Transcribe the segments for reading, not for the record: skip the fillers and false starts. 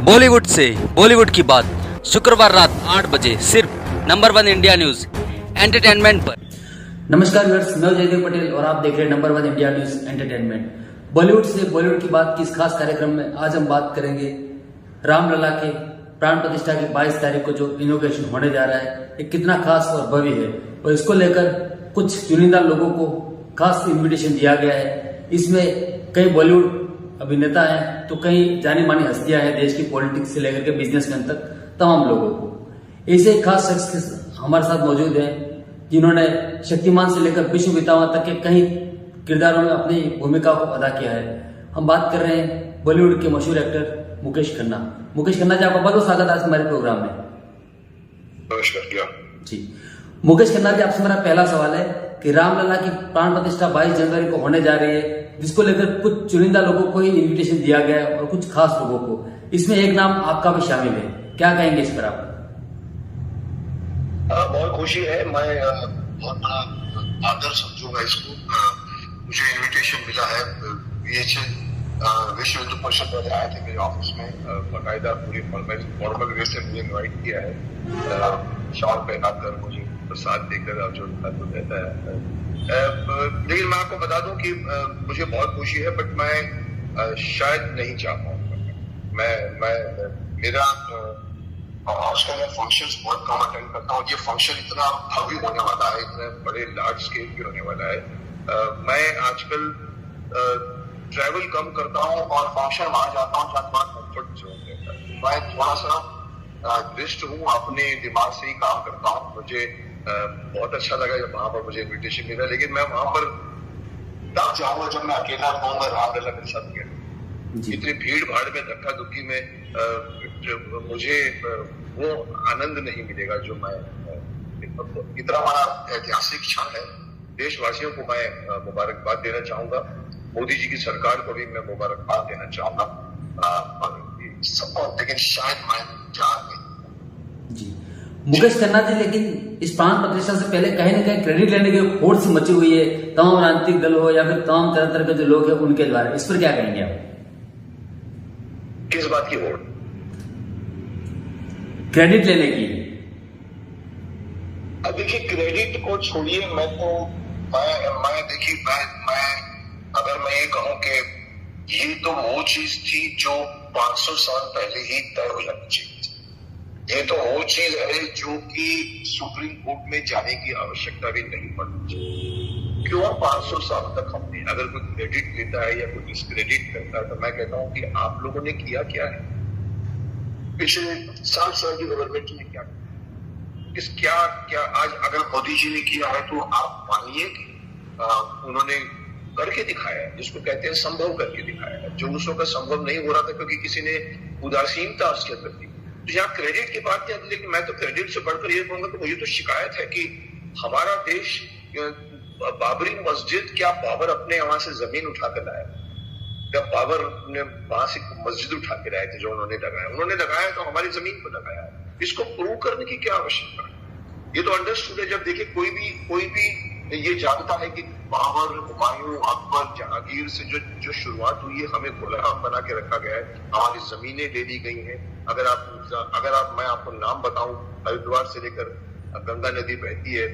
बॉलीवुड से बॉलीवुड की बात शुक्रवार रात 8 बजे सिर्फ नंबर 1 इंडिया न्यूज एंटरटेनमेंट पर। नमस्कार व्यूअर्स, मैं जयदेव पटेल और आप देख रहे हैं number 1 India news entertainment. Bollywood से बॉलीवुड की बात की इस खास कार्यक्रम में आज हम बात करेंगे रामलला के प्राण प्रतिष्ठा की 22 तारीख को जो इनोग्रेशन होने जा रहा है, ये कितना खास और भव्य है और इसको लेकर कुछ चुनिंदा लोगों को खास इन्विटेशन दिया गया है। इसमें कई बॉलीवुड अभिनेता हैं तो कई जानी मानी हस्तियां हैं, देश की पॉलिटिक्स से लेकर के बिजनेसमैन तक तमाम लोगों को। ऐसे एक खास शख्स हमारे साथ मौजूद हैं जिन्होंने शक्तिमान से लेकर विश्व पितामह तक के कई किरदारों में अपनी भूमिका को अदा किया है। हम बात कर रहे हैं बॉलीवुड के मशहूर एक्टर मुकेश खन्ना। मुकेश खन्ना जी, आपका बहुत बहुत स्वागत आज हमारे प्रोग्राम में। नमस्कार जी मुकेश खन्ना जी, आपसे मेरा पहला सवाल है कि रामलला की प्राण प्रतिष्ठा 22 जनवरी को होने जा रही है, जिसको लेकर कुछ चुनिंदा लोगों को ही इनविटेशन दिया गया है और कुछ खास लोगों को। इसमें एक नाम आपका भी शामिल है, क्या कहेंगे इस पर आप? बहुत खुशी है, मैं बहुत बड़ा आदर समझूंगा इसको। मुझे इनविटेशन मिला है, ये विश्व हिंदू परिषद वाले आए थे मेरे ऑफिस में, बाकायदा पूरी फॉर्मल वे से मुझे इन्वाइट किया है, शॉल पहनाकर मुझे प्रसाद देकर जो रहता है। लेकिन मैं आपको बता दूं कि मुझे बहुत खुशी है, बट मैं शायद नहीं चाह पाऊंगा। मेरा उसका मैं फंक्शंस बहुत कम अटेंड करता हूँ। ये फंक्शन इतना भव्य होने वाला है, इतने बड़े लार्ज स्केल पे होने वाला है। मैं आजकल ट्रैवल कम करता हूँ और फंक्शन वहां जाता हूँ जहाँ थोड़ा कंफर्ट जोन रहता है। मैं थोड़ा सा लिस्ट हूँ, अपने दिमाग से ही काम करता हूँ। मुझे बहुत अच्छा लगा जब वहां पर मुझे इन्विटेशन मिला, लेकिन मैं वहां पर तब जाऊंगा जब मैं अकेला रहूंगा, रामलला मेरे साथ गया। इतनी भीड़ भाड़ में, धक्का धुक्की में मुझे वो आनंद नहीं मिलेगा जो मैं इतना बड़ा ऐतिहासिक क्षण है। देशवासियों को मैं मुबारकबाद देना चाहूंगा, मोदी जी की सरकार को भी मैं मुबारकबाद देना चाहूंगा सबको, लेकिन शायद मैं जा नहीं। जी मुकेश खन्ना जी, लेकिन इस प्राण प्रतिष्ठा से पहले कहीं ना कहीं क्रेडिट लेने की होड़ सी मची हुई है, तमाम राजनीतिक दल हो या फिर तमाम तरह तरह के जो लोग हैं उनके द्वारा। इस पर क्या कहेंगे आप? किस बात की होड़? क्रेडिट लेने की। अब देखिए, क्रेडिट को छोड़िए, मैं अगर मैं ये कहूं कि ये तो वो चीज थी जो 500 साल पहले ही तय हो जानी चाहिए थी। ये तो वो चीज है जो कि सुप्रीम कोर्ट में जाने की आवश्यकता भी नहीं पड़नी चाहिए। क्यों 500 साल तक हमने, अगर कोई क्रेडिट लेता है या कोई डिस्क्रेडिट करता है, तो मैं कहता हूं कि आप लोगों ने किया क्या है पिछले 7 साल की गवर्नमेंट ने क्या क्या आज अगर मोदी जी ने किया है तो आप मानिए कि उन्होंने करके दिखाया है, जिसको कहते हैं संभव करके दिखाया है, जो उसको का संभव नहीं हो रहा था क्योंकि किसी ने उदासीनता उसके अंदर दी। तो यहाँ क्रेडिट की बात नहीं, लेकिन मैं तो क्रेडिट से बढ़कर ये कहूंगा कि मुझे तो शिकायत है कि हमारा देश बाबरी मस्जिद, क्या बाबर अपने वहां से जमीन उठा कर लाया? क्या बाबर ने वहां से मस्जिद उठा के लाए थे जो उन्होंने लगाया तो हमारी जमीन पर लगाया है। इसको प्रूव करने की क्या आवश्यकता है? ये तो अंडरस्टूड है। जब देखिए कोई भी ये जानता है कि बाबर, हुमायूं, अकबर, जहांगीर से जो शुरुआत हुई है, हमें गुलाम बना के रखा गया है, हमारी जमीनें ले ली गई हैं। मैं आपको नाम बताऊं, हरिद्वार से लेकर गंगा नदी बहती है,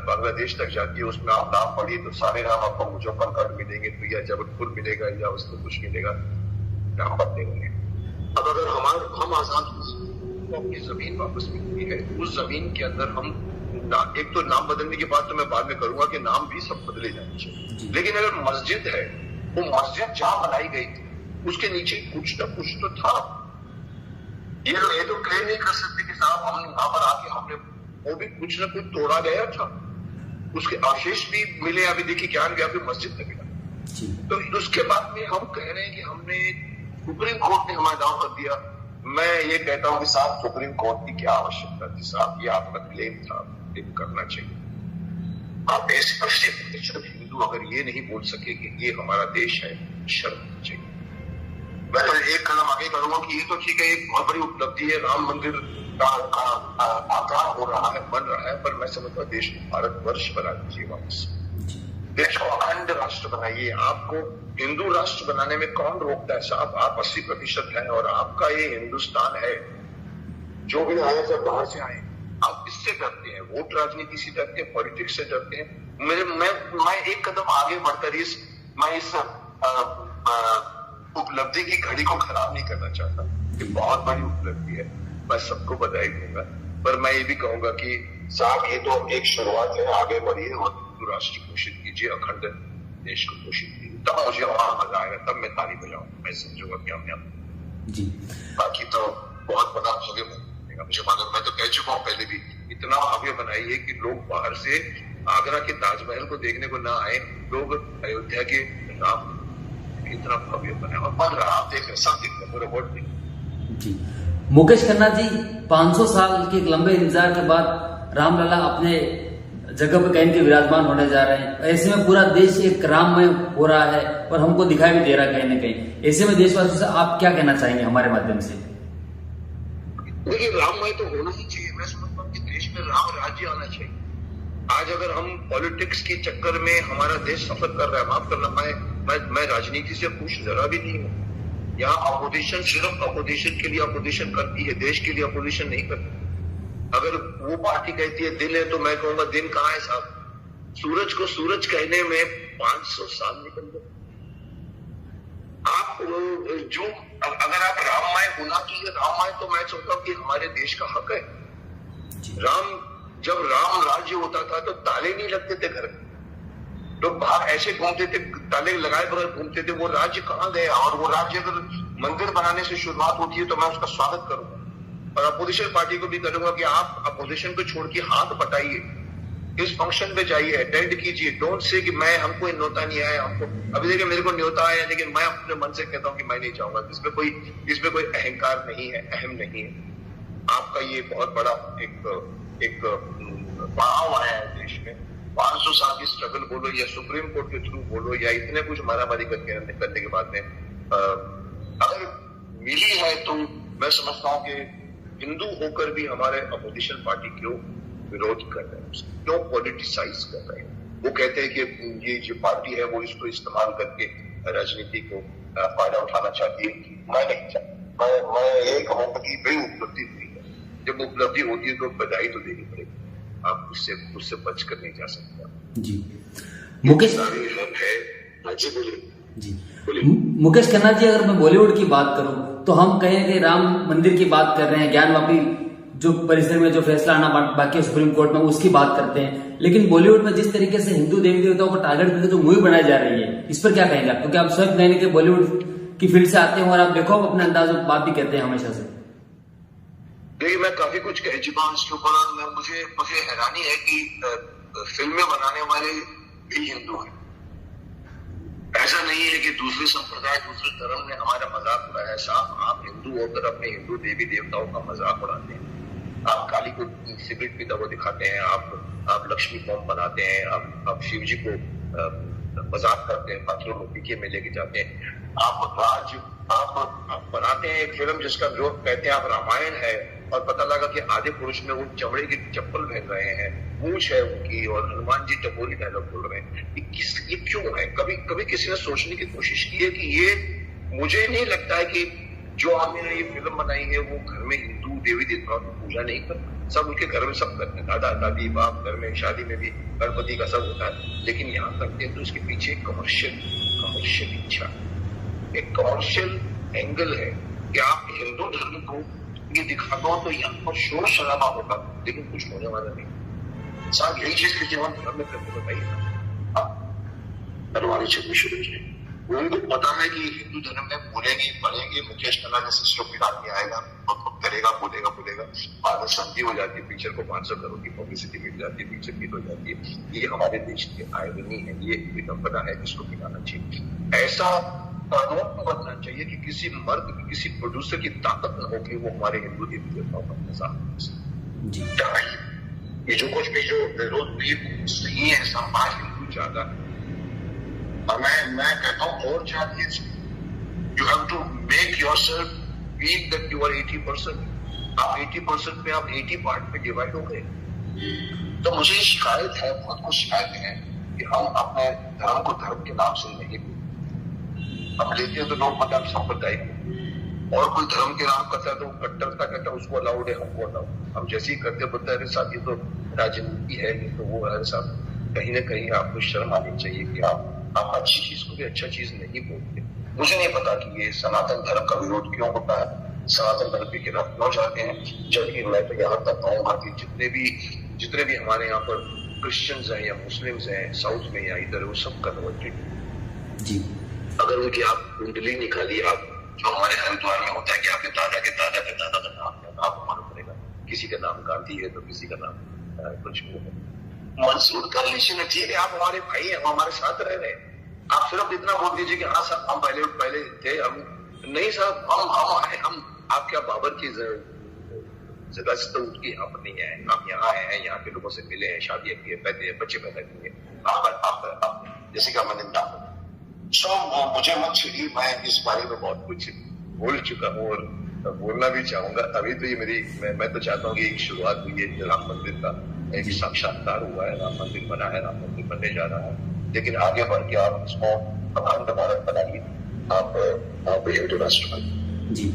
बांग्लादेश तक जाती है, उसमें आप नाम पढ़िए तो सारे नाम आपको मुजफ्फरगढ़ मिलेंगे, तो या जबलपुर मिलेगा या उसमें कुछ मिलेगा, नाम बदलेंगे। अब अगर हम आजाद हुए तो अपनी जमीन वापस मिलती है, उस जमीन के अंदर हम एक तो नाम बदलने की बात तो मैं बाद में करूंगा कि नाम भी सब बदले जाने चाहिए, लेकिन अगर मस्जिद है, वो मस्जिद जहां बनाई गई थी उसके नीचे कुछ न कुछ तो था। ये तो क्लेम नहीं कर सकते कि साहब हम वहां पर आके हमने वो भी कुछ न कुछ तोड़ा गया था, उसके अवशेष भी मिले। अभी देखिए क्या व्यापी मस्जिद में मिला, तो उसके बाद में हम कह रहे हैं कि हमने, सुप्रीम कोर्ट ने हमारा दाव कर दिया। मैं ये कहता हूँ कि साहब सुप्रीम कोर्ट की क्या आवश्यकता थी साहब, ये आपका क्लेम था, क्लेम करना चाहिए। आप स्पष्ट हिंदू अगर ये नहीं बोल सके कि ये हमारा देश है, शर्म चाहिए। मैं तो एक कदम आगे करूंगा कि ये तो ठीक है, एक बहुत बड़ी उपलब्धि है, राम मंदिर का आकार हो रहा है, बन रहा है, पर मैं समझता हूँ देश को भारत वर्ष बना दीजिए वापस। देश को अखंड राष्ट्र बनाइए। आपको हिंदू राष्ट्र बनाने में कौन रोकता है साहब? आप 80% हैं और आपका ये हिंदुस्तान है। जो भी आए सब बाहर से आए, आप इससे डरते हैं, वोट राजनीति से डरते हैं, पॉलिटिक्स से डरते हैं। मैं एक कदम आगे बढ़कर इस उपलब्धि की घड़ी को खराब नहीं करना चाहता। ये बहुत बड़ी उपलब्धि है, मैं सबको बधाई दूंगा, पर मैं ये भी कहूंगा कि साहब ये तो एक शुरुआत है, आगे बढ़िए और हिंदू राष्ट्र घोषित कीजिए, अखंड देश को घोषित कीजिए, तब मुझे वहां मजा आएगा, तब मैं ताली बजाऊंगा, मैं समझूंगा कि हमने जी। बाकी तो बहुत बड़ा भव्य बनेगा, मुझे मालूम, मैं तो कह चुका हूँ पहले भी, इतना भव्य बनाइए कि लोग बाहर से आगरा के ताजमहल को देखने को ना आए, लोग अयोध्या के राम इतना भव्य बने और बन रहा, आप देख रहे, सब देख रहे, पूरे वर्ल्ड देख रहे। जी। मुकेश खन्ना जी, 500 साल के एक लंबे इंतजार के बाद रामलला अपने जगह पर कहीं के विराजमान होने जा रहे हैं। ऐसे में पूरा देश एक राममय हो रहा है और हमको दिखाई भी दे रहा है कहीं न कहीं। ऐसे में देशवासियों से आप क्या कहना चाहेंगे हमारे माध्यम से? देखिए, राममय तो होना ही चाहिए। मैं समझता हूँ कि देश में राम राज्य आना चाहिए। आज अगर हम पॉलिटिक्स के चक्कर में हमारा देश सफर कर रहा है, माफ करना, मैं राजनीति से खुश जरा भी नहीं हूँ। यहाँ अपोजिशन सिर्फ अपोजिशन के लिए अपोजिशन करती है, देश के लिए अपोजिशन नहीं करती। अगर वो पार्टी कहती है दिन है, तो मैं कहूंगा दिन कहाँ है साहब? सूरज को सूरज कहने में 500 साल निकल गए। आप जो अगर आप राममय होना चाहिए राममय, तो मैं सोचता हूँ कि हमारे देश का हक है। जब राम राज्य होता था तो ताले नहीं लगते थे घर में, लोग बाहर ऐसे घूमते थे, ताले लगाए बगैर घूमते थे। वो राज्य कहाँ गया? और वो राज्य अगर मंदिर बनाने से शुरुआत होती है तो मैं उसका स्वागत करूंगा, और अपोजिशन पार्टी को भी करूंगा कि आप अपोजिशन को छोड़ के हाथ बटाइए, इस फंक्शन पे जाइए, अटेंड कीजिए। डोंट से कि मैं हमको न्योता नहीं आया, हमको अभी देखिए मेरे को न्योता आया, लेकिन मैं अपने मन से कहता हूँ कि मैं नहीं चाहूंगा। इसमें कोई अहंकार नहीं है, अहम नहीं है। आपका ये बहुत बड़ा एक पड़ाव आया है देश में। 500 साल की स्ट्रगल बोलो या सुप्रीम कोर्ट के थ्रू बोलो या इतने कुछ मारामारी करने के बाद में अगर मिली है, तो मैं समझता हूँ कि हिंदू होकर भी हमारे अपोजिशन पार्टी क्यों विरोध कर रहे हैं, क्यों पॉलिटिसाइज कर रहे हैं। वो कहते हैं कि ये जो पार्टी है वो इसको इस्तेमाल करके राजनीति को फायदा उठाना चाहती है। मैं नहीं चाहता, मैं ये कहूँगा कि बड़ी उपलब्धि हुई है। जब उपलब्धि होती है तो बधाई तो देनी पड़ेगी, आप उससे बच कर नहीं जा सकते जी। मुकेश मुकेश खन्ना जी, अगर मैं बॉलीवुड की बात करूं तो हम कहें कि राम मंदिर की बात कर रहे हैं, ज्ञानवापी जो परिसर में जो फैसला आना बाकी है सुप्रीम कोर्ट में, उसकी बात करते हैं। लेकिन बॉलीवुड में जिस तरीके से हिंदू देवी देवताओं को टारगेट करके जो मूवी बनाई जा रही है, इस पर क्या कहेंगे आप? क्योंकि आप स्वयं कहेंगे कि बॉलीवुड की फील्ड से आते हैं और आप देखो अपने अंदाज में बात भी कहते हैं हमेशा से। देखिए, मैं काफी कुछ कह चुका हूँ इसके ऊपर। मुझे हैरानी है कि फिल्में बनाने वाले भी हिंदू हैं। ऐसा नहीं है कि दूसरे संप्रदाय, दूसरे धर्म ने हमारा मजाक उड़ाया। साहब, आप हिंदू होकर अपने हिंदू देवी देवताओं का मजाक उड़ाते हैं। आप काली को सिगरेट पीता हुआ दिखाते हैं, आप लक्ष्मी बम बनाते हैं, आप शिव जी को मजाक करते हैं, पत्थरों को पीके में लेके जाते हैं। आप बनाते हैं एक फिल्म जिसका जो कहते हैं आप रामायण है, और पता लगा कि आधे पुरुष में वो चमड़े की चप्पल पहन रहे हैं, मूछ है उनकी, और हनुमान जी टपोरी डायलॉग बोल रहे हैं। ये क्यों है? कभी किसी ने सोचने की कोशिश की है कि ये, मुझे नहीं लगता है कि जो आदमी ने ये फिल्म बनाई है वो घर में हिंदू देवी देवताओं की पूजा नहीं करता। सब उनके घर में सब करते हैं, दादा दादी बाप, घर में शादी में भी गणपति का सब होता है, लेकिन यहाँ करते हैं तो उसके पीछे एक कमर्शियल इच्छा, एक कमर्शियल एंगल है कि आप हिंदू धर्म को ये दिखा दो तो यहाँ पर शोर शराबा होगा, लेकिन कुछ होने वाला नहीं। साहब, यही चीज के जीवन धर्म में करते बताइए, तलवारी चलनी शुरू की। उनको पता है कि हिंदू धर्म में बोलेंगे पढ़ेंगे, मुकेश खन्ना जैसे स्टूपिड आदमी आएगा तो करेगा, बोलेगा, बाद में संधि हो जाती है, पिक्चर को 500 करोड़ की पब्लिसिटी मिल जाती है, पिक्चर हिट हो जाती है। ये हमारे देश की आयरनी है, ये विडंबना है, जिसको मिलाना चाहिए। ऐसा कानून को बनना चाहिए कि किसी मर्द, किसी प्रोड्यूसर की ताकत न हो कि वो हमारे हिंदू देवी देवताओं का मजाक। ये जो कुछ भी जो विरोध भी सही है, समाज हिंदू ज्यादा है, और मैं कहता हूँ और चाहिए। You have to make yourself feel that you are 80%। आप 80% पे आप 80 पार्ट में डिवाइड हो गए। तो मुझे शिकायत है, बहुत कुछ शिकायत है कि हम अपने धर्म को धर्म के नाम से नहीं बोलते। हम लेते हैं तो लोग मतलब सांप्रदायिक, और कोई धर्म के नाम करता है तो कट्टरता करता है, उसको अलाउड है, हमको अलाउड। हम जैसे ही करते बोलते हैं साहब ये तो राजनीति है, ये तो वो है साहब। कहीं ना कहीं आपको शर्म आनी चाहिए कि आप अच्छी चीज को भी अच्छा चीज नहीं बोलते। मुझे नहीं पता कि ये सनातन धर्म का विरोध क्यों होता है, सनातन धर्म के खिलाफ क्यों जाते हैं, जबकि मैं तो यहाँ तक कहूँगा कि जितने भी हमारे यहाँ पर क्रिश्चियंस हैं या मुस्लिम्स हैं साउथ में या इधर, वो सब कन्वर्टेड जी। अगर उनकी आप कुंडली निकाली, आप जो हमारे हरिद्वार में होता है कि आपके दादा के दादा के दादा का नाम है, आपको मालूम पड़ेगा किसी का नाम गांधी है तो किसी का नाम कुछ मंसूर कर लीजिए। ठीक है, आप हमारे भाई हैं, हम हमारे साथ रह रहे हैं। आप सिर्फ इतना बोल दीजिए कि हाँ साहब हम पहले थे, हम नहीं साहब, हम आए, हम आप क्या बाबर की जगह से तो उनकी यहाँ पर नहीं है, हम यहाँ आए हैं, यहाँ के लोगों से मिले हैं, शादी किए, बच्चे पैदा किए, आप जैसे कि मैंने नाम मुझे मत छिड़िए, मैं इस बारे में बहुत कुछ बोल चुका हूँ और बोलना भी चाहूंगा। अभी तो ये मैं तो चाहता हूँ कि एक शुरुआत हुई है, राम मंदिर का एक साक्षात्कार हुआ है, राम मंदिर बना है, राम मंदिर बनने जा रहा है, लेकिन आगे बढ़ के आप इसको अखंड भारत बनाइए, आप हिंदू राष्ट्र बनिए जी।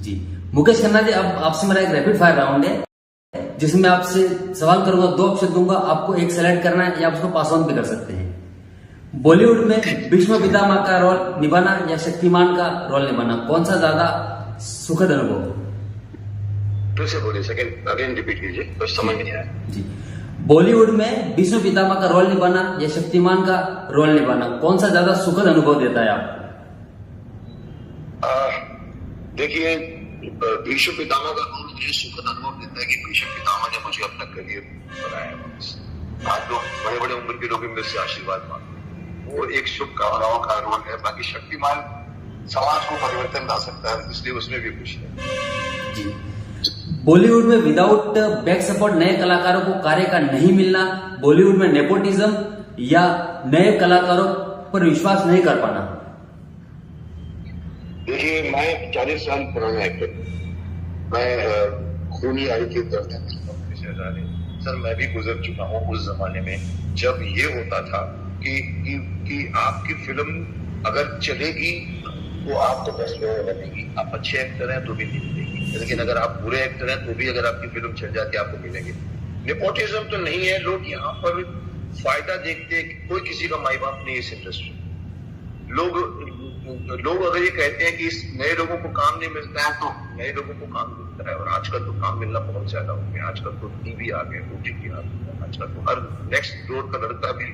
जी मुकेश खन्ना जी, अब आपसे मेरा एक रैपिड फायर राउंड है जिसमें आपसे सवाल करूंगा, 2 ऑप्शन दूंगा, आपको एक सेलेक्ट करना है या आप उसको पास ऑन भी कर सकते हैं। बॉलीवुड में भीष्म पितामह का रोल निभाना या शक्तिमान का रोल निभाना, कौन सा ज्यादा सुखद अनुभव? फिर से बोलिए, सेकंड अगेन रिपीट कीजिए, कुछ समझ नहीं आया जी। बॉलीवुड में भीष्म पितामह का रोल निभाना या शक्तिमान का रोल निभाना, कौन सा ज्यादा सुखद अनुभव देता है आपको? देखिए, भीष्म पितामह का रोल मुझे सुखद अनुभव देता है कि भीष्म पितामह ने मुझे अपना करियर बनाया। आज लोग बड़े बड़े उम्र के लोग भी मेरे से आशीर्वाद मांगते, वो एक शुभकामनाओं का रोल है। बाकी शक्तिमान समाज को परिवर्तन ला सकता है, इसलिए उसमें भी खुशी है जी। बॉलीवुड में विदाउट बैक सपोर्ट नए कलाकारों को कार्य का नहीं मिलना, बॉलीवुड में नेपोटिज्म या नए कलाकारों पर विश्वास नहीं कर पाना? देखिए, मैं 40 साल पुराना एक्टर, मैं खूनी आई के दर्द सर मैं भी गुजर चुका हूँ उस जमाने में जब ये होता था कि आपकी फिल्म अगर चलेगी तो आपको 10 लोगों में मिलेगी, आप अच्छे एक्टर हैं तो भी नहीं मिलेगी, लेकिन अगर आप बुरे एक्टर हैं तो भी अगर आपकी फिल्म चल जाती है आपको मिलेंगे। नेपोटिज्म तो नहीं है, लोग यहाँ पर फायदा देखते हैं, कोई किसी का माई बाप नहीं है इस इंडस्ट्री। लोग अगर ये कहते हैं कि नए लोगों को काम नहीं मिलता है तो नए लोगों को काम मिलता है, और आजकल तो काम मिलना बहुत ज्यादा हो गया। आजकल तो टीवी आ गए, OTT आ गया, आजकल तो हर नेक्स्ट डोर का लड़का भी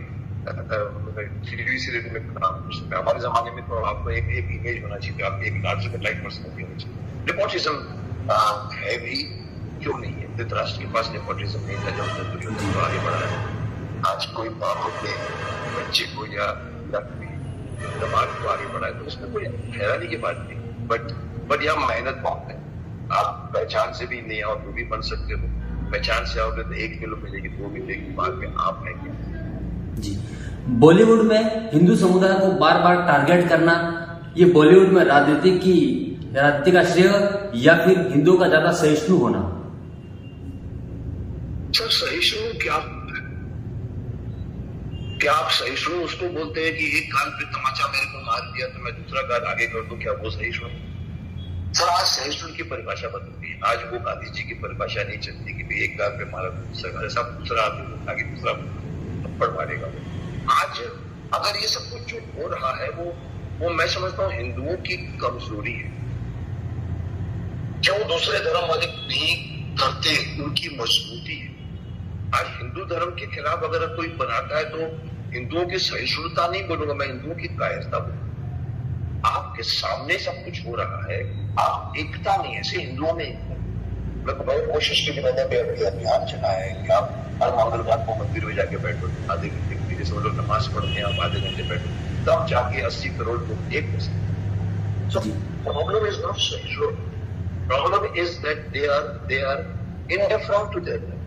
टीवी सीरियल में काम कर सकता है। हमारे जमाने में तो आपको एक इमेज होना चाहिए, आप एक लार्जर लाइफ पर्सनैलिटी होनी चाहिए। नेपोटिज्म है भी, क्यों नहीं है? धृतराष्ट्र के पास नेपोटिज्म नहीं था जब तक दुर्योधन आगे बढ़ा है। आज कोई बाप अपने बच्चे को या दिमाग को आगे बढ़ा है तो उसमें कोई हैरानी की बात नहीं, बट यह मेहनत बहुत है। आप पहचान से भी नहीं आओ तो भी बन सकते हो, पहचान से आओगे तो 1 किलो मिलेगी, 2 मिलेगी, बाद में आप है क्या जी। बॉलीवुड में हिंदू समुदाय को बार बार टारगेट करना, ये बॉलीवुड में राजनीति का श्रेय या फिर हिंदुओं का ज्यादा सहिष्णु होना? सर सहिष्णु क्या आप सहिष्णु उसको बोलते हैं कि एक काल पे तमाचा मेरे को मार दिया तो मैं दूसरा काल आगे कर दूं, क्या वो सहिष्णु? सर आज सहिष्णु की परिभाषा बदल गई। आज वो गांधी जी की परिभाषा नहीं चलती कि एक काल पे मारा दूसरा आगे दूसरा थप्पड़ मारेगा। आज अगर ये सब कुछ जो हो रहा है वो मैं समझता हूँ हिंदुओं की कमजोरी है, जो दूसरे धर्म वाले नहीं करते, उनकी मजबूती है। आज हिंदू धर्म के खिलाफ अगर कोई बनाता है तो हिंदुओं की सहिष्णुता नहीं बोलूंगा मैं, हिंदुओं की कायरता बोलूंगा। आपके सामने सब कुछ हो रहा है, आप एकता नहीं है। ऐसे हिंदुओं में मैं बहुत कोशिश की मैंने अभियान चलाया है कि आप हर मंगलवार को मंदिर में जाके बैठो, आधे घंटे के लिए, जैसे वो लोग नमाज पढ़ते हैं आप आधे घंटे बैठो, तब जाके 80 करोड़ लोग एक हो सकते। प्रॉब्लम इज नॉट सहिष्णु, problem is that they are indifferent to their dharma.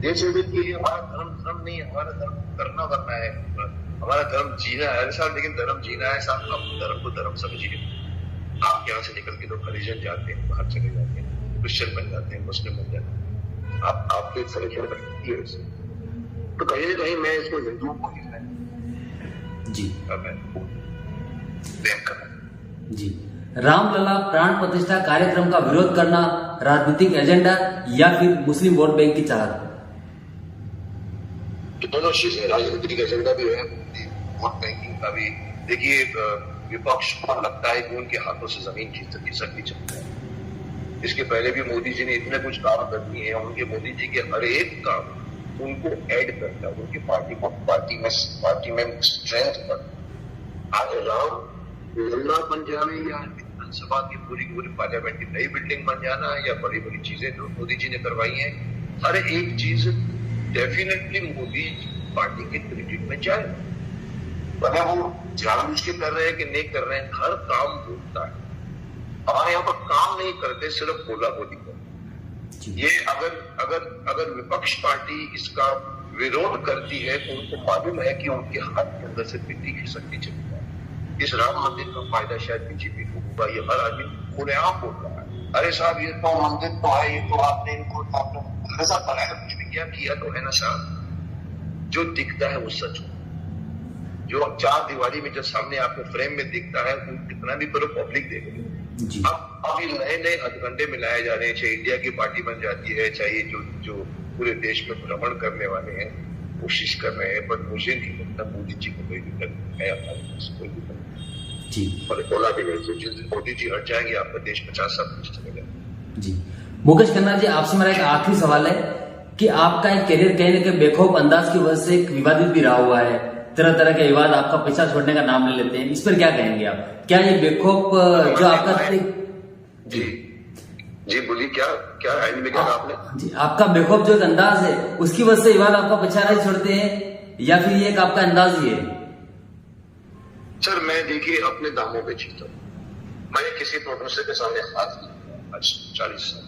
देश के लिए हमारा धर्म नहीं है, हमारा धर्म करना बनना है, हमारा धर्म जीना है साहब, लेकिन धर्म जीना है साहब, आप धर्म को धर्म समझिए। आप यहाँ से निकल के लोग हरिजन जाते हैं, बाहर चले जाते हैं, क्रिश्चियन बन जाते हैं, मुस्लिम बन जाते हैं, आपके सरिश्ते तो कहीं ना कहीं मैं इसको हिंदुओं को ही जी ब्लेम कर रहा हूं। जी, रामलला प्राण प्रतिष्ठा कार्यक्रम का विरोध करना राजनीतिक एजेंडा या फिर मुस्लिम वोट बैंक की चाहत? तो दोनों चीजें, राजनीतिक एजेंडा भी है, वोट बैंकिंग का भी। देखिए, विपक्ष को लगता है कि उनके हाथों से जमीन खिसकती चलती है। इसके पहले भी मोदी जी ने इतने कुछ काम कर दिए हैं, उनके मोदी जी के हर एक काम उनको ऐड करता है, उनकी पार्टी में स्ट्रेंथ बढ़ता। आज राम लल्ला बन जाने या विधानसभा की पूरी पार्लियामेंट की नई बिल्डिंग बन जाना या बड़ी बड़ी चीजें जो मोदी जी ने करवाई हैं, हर एक चीज डेफिनेटली मोदी पार्टी के क्रेडिट में जाए। भले वो जानबूझ के कर रहे हैं कि नहीं कर रहे हैं, हर काम बोलता है। हमारे यहाँ पर काम नहीं करते, सिर्फ बोला बोली करते। ये अगर विपक्ष पार्टी इसका विरोध करती है तो उनको मालूम है कि उनके हाथ के अंदर से मिट्टी खिसकती चलती है। इस राम मंदिर का फायदा शायद बीजेपी को होगा, ये हर आदमी खुलेआम बोल रहा है। अरे साहब, ये तो मंदिर तो है, ये तो आपने इनको ऐसा बनाया, कुछ भी किया तो है ना साहब। जो दिखता है वो सच हो, जो चार दीवारी में जो सामने आपको फ्रेम में दिखता है वो कितना भी करो पब्लिक देखेगी। अब ये नए हथकंडे मिलाए जा रहे हैं, चाहे इंडिया की पार्टी बन जाती है, चाहे जो पूरे देश में भ्रमण करने वाले हैं कोशिश कर रहे हैं, बट मुझे नहीं लगता मोदी जी को कोई दिक्कत है, हमारे पास कोई दिक्कत जी। और बोला भी नहीं, जिस दिन मोदी जी हट जाएंगे आपका देश 50-60 चलेगा जी। मुकेश खन्ना जी, आपसे मेरा एक आखिरी सवाल है कि आपका एक करियर कहीं ना कहीं बेखौफ अंदाज की वजह से एक विवादित भी रहा हुआ है, तरह तरह के विवाद आपका पीछा छोड़ने का नाम ले लेते हैं, इस पर क्या कहेंगे आप? क्या ये बेखौफ जो आपका जी बोलिए, क्या में क्या आपने जी, आपका बेखौफ जो एक अंदाज है उसकी वजह से विवाद आपका पीछा नहीं छोड़ते हैं या फिर ये एक आपका अंदाज ही है? सर, मैं देखिए अपने दामों पे जीता हूँ। मैंने किसी प्रोड्यूसर के सामने हाथ नहीं, आज 40 साल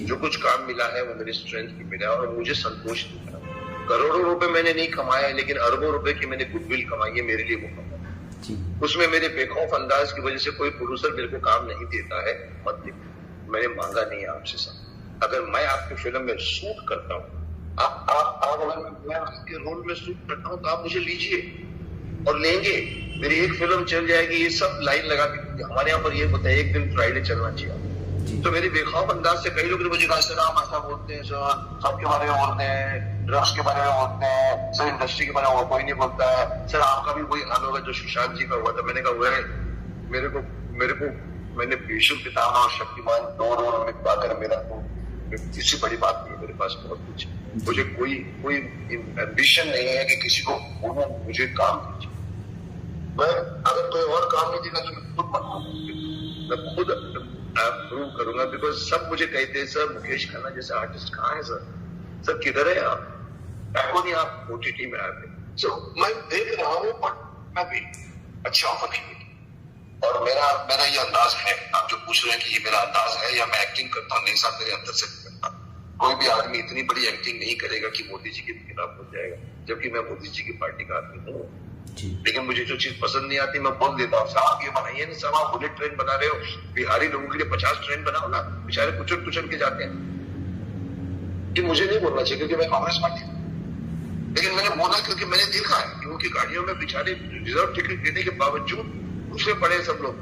जो कुछ काम मिला है वो मेरी स्ट्रेंथ की मिला और मुझे संतोष मिला। करोड़ों रुपए मैंने नहीं कमाए, लेकिन अरबों रुपए की मैंने गुडविल कमाई है, मेरे लिए वो कमाया। उसमें मेरे बेखौफ अंदाज की वजह से कोई प्रोड्यूसर मेरे को काम नहीं देता है, मत देखो, मैंने मांगा नहीं है आपसे साहब। अगर मैं आपकी फिल्म में शूट करता हूँ, आप अगर मैं आपके रोल में शूट करता हूँ तो आप मुझे लीजिए और लेंगे, मेरी एक फिल्म चल जाएगी। ये सब लाइन लगा के हमारे यहाँ पर ये होता है, एक दिन फ्राइडे चलना चाहिए। तो मेरी बेखौफ अंदाज से कई लोग ने मुझे कहा, सर आप ऐसा बोलते हैं, सर सबके बारे में बोलते हैं, ड्रग्स के बारे में बोलते हैं, सर इंडस्ट्री के बारे में कोई नहीं बोलता है, सर आपका भी वही हाल होगा जो सुशांत जी का हुआ था। मैंने कहा हुआ है, मेरे को मैंने भीष्म पितामह और शक्तिमान 2 रोल में पाकर मेरा तो इससे बड़ी बात नहीं है, मेरे पास बहुत कुछ। मुझे कोई एम्बिशन नहीं है कि किसी को बोलूं मुझे काम दीजिए। मैं अगर कोई और काम नहीं देगा तो मैं खुद बनाऊंगा, मैं खुद प्रूव करूंगा। बिकॉज सब मुझे कहते हैं, सर मुकेश खन्ना जैसे आर्टिस्ट कहाँ है सर किधर है आप, क्यों नहीं आप OTT में आते? सो मैं देख रहा हूँ, बट मैं भी अच्छा ऑफर नहीं मिली। और मेरा ये अंदाज है, आप जो पूछ रहे हैं कि ये मेरा अंदाज है या मैं एक्टिंग करता हूँ, नहीं साहब मेरे अंदर से करता। कोई भी आदमी इतनी बड़ी एक्टिंग नहीं करेगा कि मोदी जी के खिलाफ हो जाएगा, जबकि मैं मोदी जी की पार्टी का आदमी हूँ। लेकिन मुझे जो चीज पसंद नहीं आती मैं बोल देता हूँ, साहब ये बनाइए ना साहब, आप बुलेट ट्रेन बना रहे हो, बिहारी लोगों के लिए 50 ट्रेन बनाओ ना, बेचारे कुचल के जाते हैं। कि मुझे नहीं बोलना चाहिए क्योंकि मैं कांग्रेस पार्टी हूँ, लेकिन मैंने बोला क्योंकि मैंने देखा है कि उनकी गाड़ियों में बेचारे रिजर्व टिकट देने के बावजूद दूसरे पड़े सब लोग।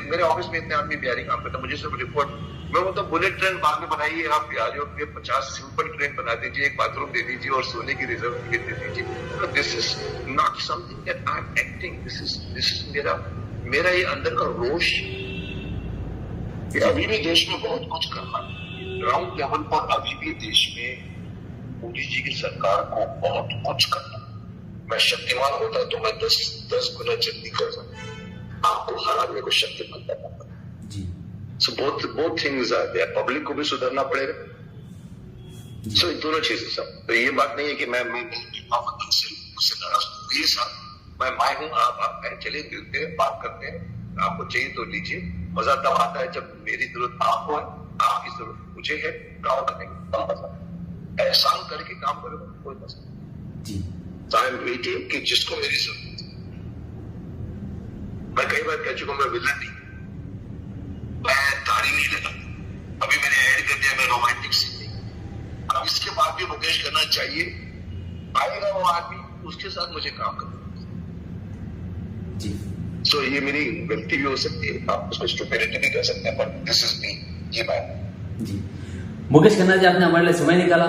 मेरे ऑफिस में इतने आदमी बिहारी काम करता, मुझे सिर्फ रिपोर्ट, मैं बोलता बुलेट ट्रेन बाद में बनाइए, आप बिहारियों के 50 सिंपल ट्रेन बना दीजिए, एक बाथरूम दे दीजिए और सोने की रिजर्व टिकट दे दीजिए। This is not something that I am acting, this is मेरा ये अंदर का रोष कि अभी भी देश में बहुत कुछ करना है। ग्राउंड लेवल पर अभी भी देश में मोदी जी की सरकार को बहुत कुछ करना। मैं शक्तिमान होता तो मैं 10 गुना जल्दी कर सकता, आपको हर आदमी को शक्तिमान करना पड़ता जी। So both things are there, public को भी सुधरना पड़ेगा। सो दोनों चीजें सब। तो ये बात नहीं है कि मैं उससे नाराज हूँ, ये साथ मैं हूँ, आप हैं, चलिए मिलते हैं, बात करते हैं, आपको चाहिए तो लीजिए। मजा तब आता है जब मेरी जरूरत आपको है, आपकी जरूरत मुझे है, काम करेंगे तब मजा। एहसान करके काम करेगा कोई मसला जी। आई एम वेटिंग कि जिसको मेरी जरूरत है, मैं कई बार कह चुका हूं मैं विलन नहीं, मैं तारी नहीं लेता। अभी मैंने ऐड कर दिया मैं रोमांटिक सीन नहीं। अब इसके बाद भी मुकेश खन्ना चाहिए आएगा वो आदमी, उसके साथ मुझे काम करना जी सो ये मेरी गलती भी हो सकती है, आप उसको स्टुपिडिटी भी कह सकते हैं, बट दिस इज मी, ये मैं। जी मुकेश खन्ना जी, आपने हमारे लिए समय निकाला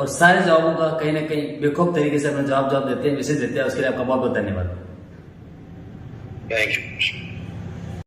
और सारे जवाबों का कहीं ना कहीं बेखौफ तरीके से अपना जवाब देते हैं, मैसेज देते हैं, उसके लिए आपका बहुत बहुत धन्यवाद। Thank you.